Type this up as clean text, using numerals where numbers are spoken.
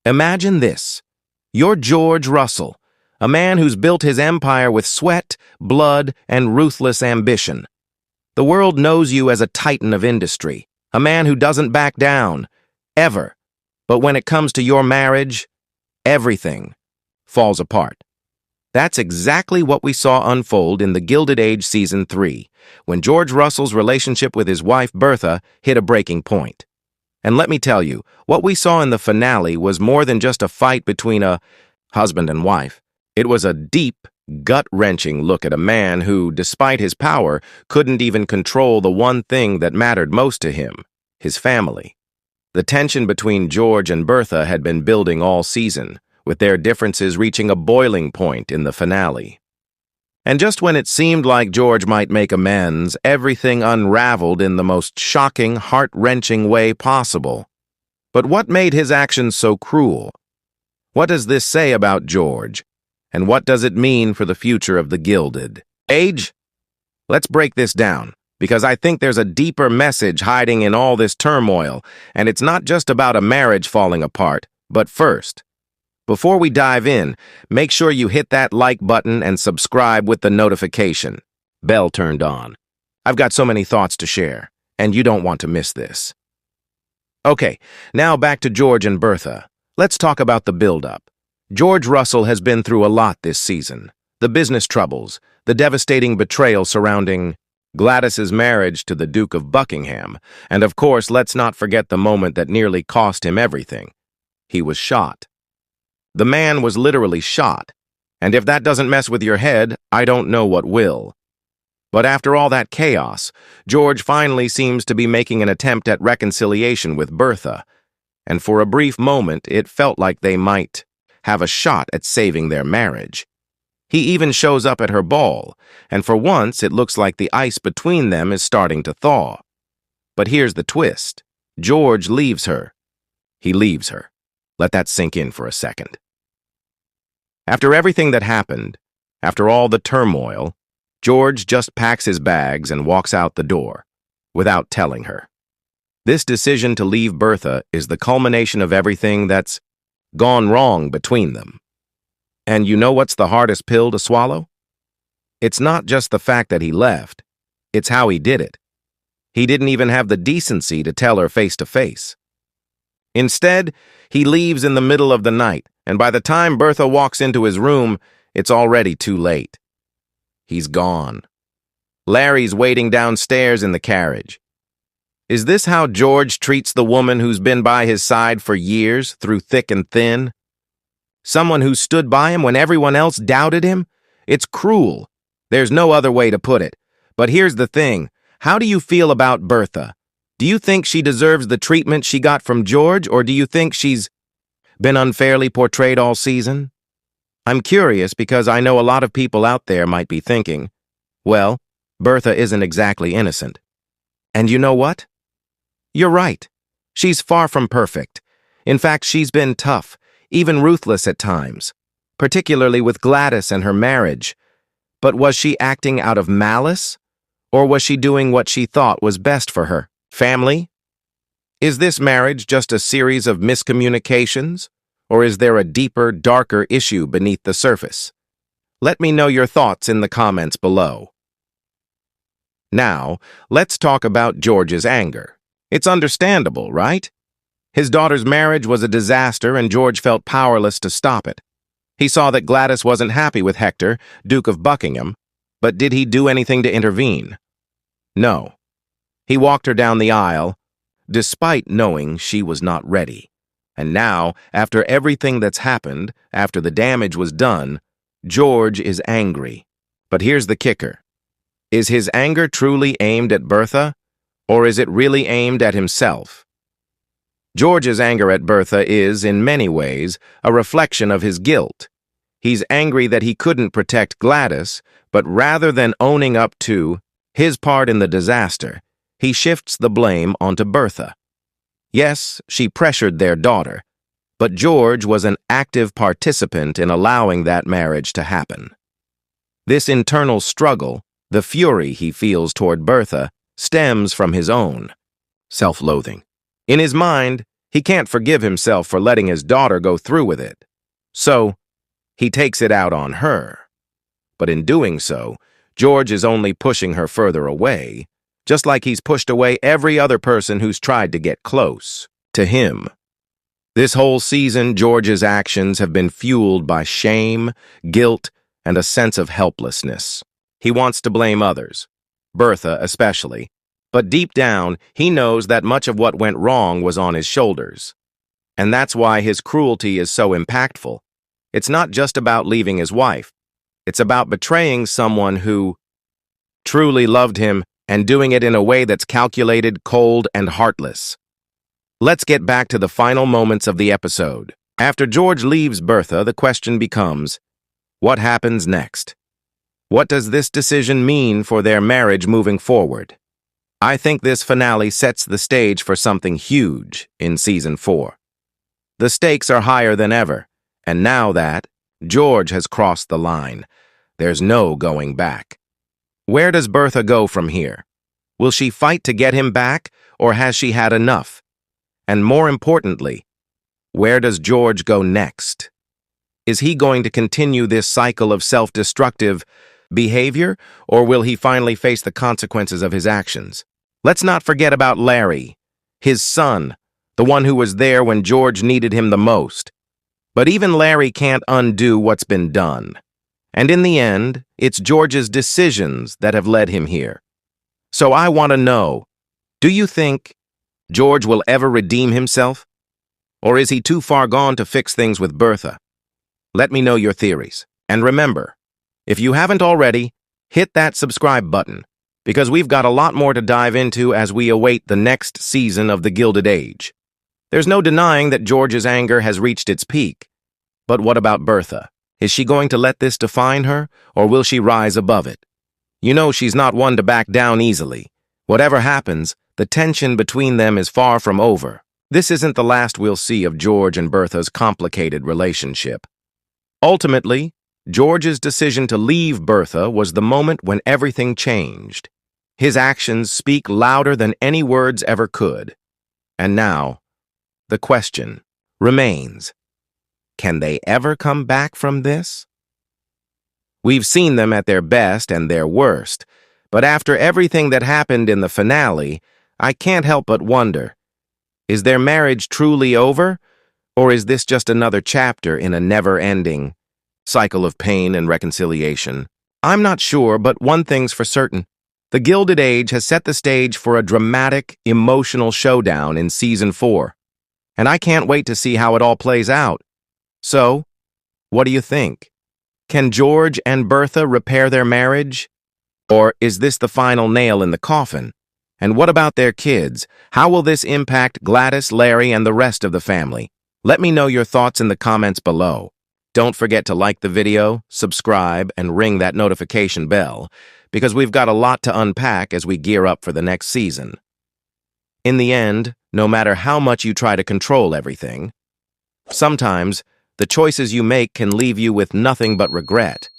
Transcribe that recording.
Imagine this. You're George Russell, a man who's built his empire with sweat, blood, and ruthless ambition. The world knows you as a titan of industry, a man who doesn't back down, ever. But when it comes to your marriage, everything falls apart. That's exactly what we saw unfold in the Gilded Age Season 3, when George Russell's relationship with his wife Bertha hit a breaking point. And let me tell you, what we saw in the finale was more than just a fight between a husband and wife. It was a deep, gut-wrenching look at a man who, despite his power, couldn't even control the one thing that mattered most to him, his family. The tension between George and Bertha had been building all season, with their differences reaching a boiling point in the finale. And just when it seemed like George might make amends, everything unraveled in the most shocking, heart-wrenching way possible. But what made his actions so cruel? What does this say about George? And what does it mean for the future of the Gilded Age? Let's break this down, because I think there's a deeper message hiding in all this turmoil, and it's not just about a marriage falling apart. But first, before we dive in, make sure you hit that like button and subscribe with the notification bell turned on. I've got so many thoughts to share, and you don't want to miss this. Okay, now back to George and Bertha. Let's talk about the build-up. George Russell has been through a lot this season. The business troubles, the devastating betrayal surrounding Gladys's marriage to the Duke of Buckingham, and of course, let's not forget the moment that nearly cost him everything. He was shot. The man was literally shot, and if that doesn't mess with your head, I don't know what will. But after all that chaos, George finally seems to be making an attempt at reconciliation with Bertha, and for a brief moment it felt like they might have a shot at saving their marriage. He even shows up at her ball, and for once it looks like the ice between them is starting to thaw. But here's the twist. George leaves her. He leaves her. Let that sink in for a second. After everything that happened, after all the turmoil, George just packs his bags and walks out the door, without telling her. This decision to leave Bertha is the culmination of everything that's gone wrong between them. And you know what's the hardest pill to swallow? It's not just the fact that he left, it's how he did it. He didn't even have the decency to tell her face to face. Instead, he leaves in the middle of the night, and by the time Bertha walks into his room, it's already too late. He's gone. Larry's waiting downstairs in the carriage. Is this how George treats the woman who's been by his side for years, through thick and thin? Someone who stood by him when everyone else doubted him? It's cruel. There's no other way to put it. But here's the thing. How do you feel about Bertha? Do you think she deserves the treatment she got from George, or do you think she's been unfairly portrayed all season? I'm curious because I know a lot of people out there might be thinking, well, Bertha isn't exactly innocent. And you know what? You're right. She's far from perfect. In fact, she's been tough, even ruthless at times, particularly with Gladys and her marriage. But was she acting out of malice? Or was she doing what she thought was best for her family? Is this marriage just a series of miscommunications? Or is there a deeper, darker issue beneath the surface? Let me know your thoughts in the comments below. Now, let's talk about George's anger. It's understandable, right? His daughter's marriage was a disaster and George felt powerless to stop it. He saw that Gladys wasn't happy with Hector, Duke of Buckingham, but did he do anything to intervene? No. He walked her down the aisle, despite knowing she was not ready. And now, after everything that's happened, after the damage was done, George is angry. But here's the kicker. Is his anger truly aimed at Bertha, or is it really aimed at himself? George's anger at Bertha is, in many ways, a reflection of his guilt. He's angry that he couldn't protect Gladys, but rather than owning up to his part in the disaster, he shifts the blame onto Bertha. Yes, she pressured their daughter, but George was an active participant in allowing that marriage to happen. This internal struggle, the fury he feels toward Bertha, stems from his own self-loathing. In his mind, He can't forgive himself for letting his daughter go through with it. So, he takes it out on her. But in doing so, George is only pushing her further away, just like he's pushed away every other person who's tried to get close to him. This whole season, George's actions have been fueled by shame, guilt, and a sense of helplessness. He wants to blame others, Bertha especially, but deep down, he knows that much of what went wrong was on his shoulders. And that's why his cruelty is so impactful. It's not just about leaving his wife. It's about betraying someone who truly loved him and doing it in a way that's calculated, cold, and heartless. Let's get back to the final moments of the episode. After George leaves Bertha, the question becomes, what happens next? What does this decision mean for their marriage moving forward? I think this finale sets the stage for something huge in Season 4. The stakes are higher than ever, and now that George has crossed the line, there's no going back. Where does Bertha go from here? Will she fight to get him back, or has she had enough? And more importantly, where does George go next? Is he going to continue this cycle of self-destructive behavior, or will he finally face the consequences of his actions? Let's not forget about Larry, his son, the one who was there when George needed him the most. But even Larry can't undo what's been done. And in the end, it's George's decisions that have led him here. So I want to know, do you think George will ever redeem himself? Or is he too far gone to fix things with Bertha? Let me know your theories. And remember, if you haven't already, hit that subscribe button, because we've got a lot more to dive into as we await the next season of The Gilded Age. There's no denying that George's anger has reached its peak. But what about Bertha? Is she going to let this define her, or will she rise above it? You know she's not one to back down easily. Whatever happens, the tension between them is far from over. This isn't the last we'll see of George and Bertha's complicated relationship. Ultimately, George's decision to leave Bertha was the moment when everything changed. His actions speak louder than any words ever could. And now, the question remains, can they ever come back from this? We've seen them at their best and their worst, but after everything that happened in the finale, I can't help but wonder, is their marriage truly over, or is this just another chapter in a never-ending cycle of pain and reconciliation? I'm not sure, but one thing's for certain. The Gilded Age has set the stage for a dramatic, emotional showdown in Season 4. And I can't wait to see how it all plays out. So, what do you think? Can George and Bertha repair their marriage? Or is this the final nail in the coffin? And what about their kids? How will this impact Gladys, Larry, and the rest of the family? Let me know your thoughts in the comments below. Don't forget to like the video, subscribe, and ring that notification bell, because we've got a lot to unpack as we gear up for the next season. In the end, no matter how much you try to control everything, sometimes the choices you make can leave you with nothing but regret.